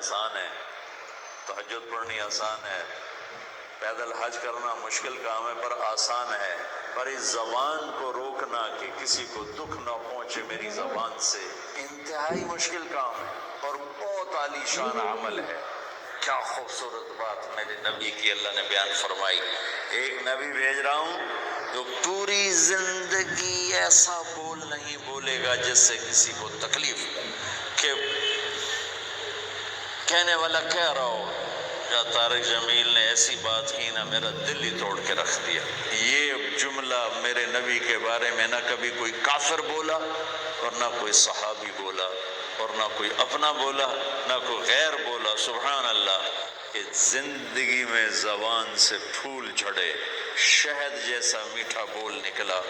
آسان ہے، تہجد پڑھنی آسان ہے، پیدل حج کرنا مشکل کام ہے پر آسان ہے، پر اس زبان کو روکنا کہ کسی کو دکھ نہ پہنچے میری زبان سے انتہائی مشکل کام ہے اور بہت عالی شان عمل ہے۔ کیا خوبصورت بات میرے نبی کی اللہ نے بیان فرمائی۔ ایک نبی بھیج رہا ہوں جو پوری زندگی ایسا بول نہیں بولے گا جس سے کسی کو تکلیف ہو، کہ کہنے والا کہہ رہا ہو یا طارق جمیل نے ایسی بات کی نا میرا دل ہی توڑ کے رکھ دیا۔ یہ جملہ میرے نبی کے بارے میں نہ کبھی کوئی کافر بولا اور نہ کوئی صحابی بولا اور نہ کوئی اپنا بولا نہ کوئی غیر بولا۔ سبحان اللہ، کہ زندگی میں زبان سے پھول جھڑے، شہد جیسا میٹھا بول نکلا۔